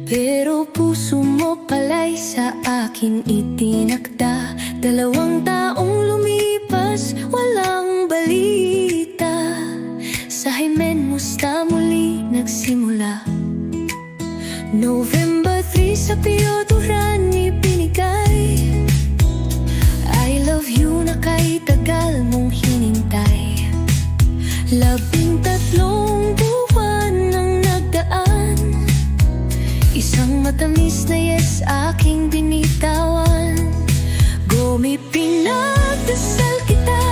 Pero puso mo pala'y sa akin itinakda. 2 taong lumipas, walang balita. Sa himen musta muli nagsimula. November 3 sa Piyodoraan ibinigay. I love you na kay tagal mong hinintay. 13 buwan ang nagdaan. Isang matamis na yes aking binitawan. Gomi pinagdasal kita,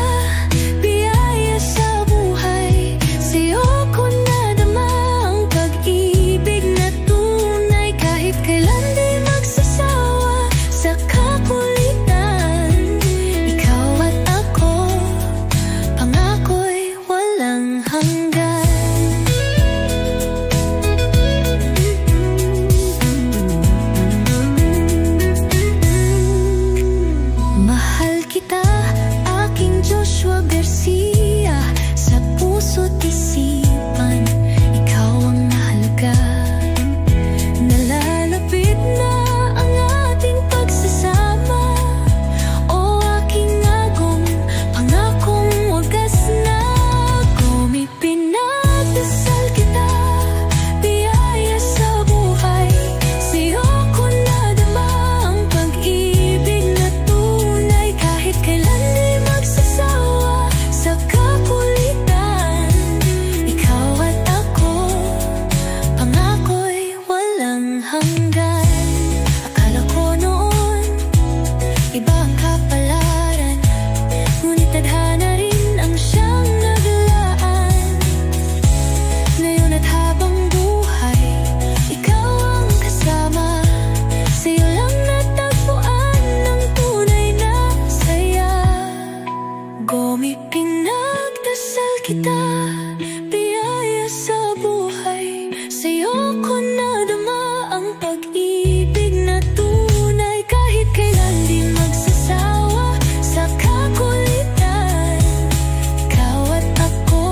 biyaya sa buhay. Sa'yo ko nadama ang pag-ibig na tunay. Kahit kailan di magsasawa sa kakulitan. Ikaw at ako, pangako'y walang hanggan. Mahal kita, aking Joshua Garcia. Sa puso't isipan, ikaw ang mahalaga. Nalalapit na ang ating pagsasama. O aking agong, pangakong wagas na. Gomi pinagdasal kita, biyaya sa buhay. Sa'yo ko nadama ang pag-ibig na tunay. Kahit kailan di magsasawa sa kakulitan. Ikaw at ako, pangako'y walang hanggan. Akala ko noon, iba ang kapalaran. Ngunit tadhana rin ang siyang naglaan. Ngayon at habang buhay, ikaw ang kasama. Sa'yo lang natagpuan ng tunay na saya. Gomi pinagdasal kita, biyaya sa buhay. Sa'yo ko nadama ang pag-ibig na tunay. Kahit kailan di magsasawa sa kakulitan. Ikaw at ako,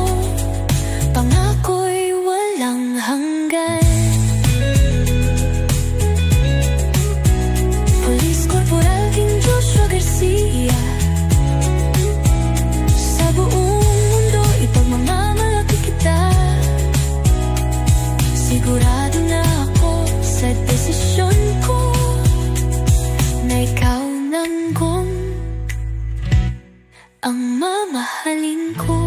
pangako'y walang hanggan. Police Corporal King Joshua Garcia. Sa buong mundo ipagmamalaki kita. Sigurado na ako sa desisyon ko na ikaw nang ang mamahalin ko.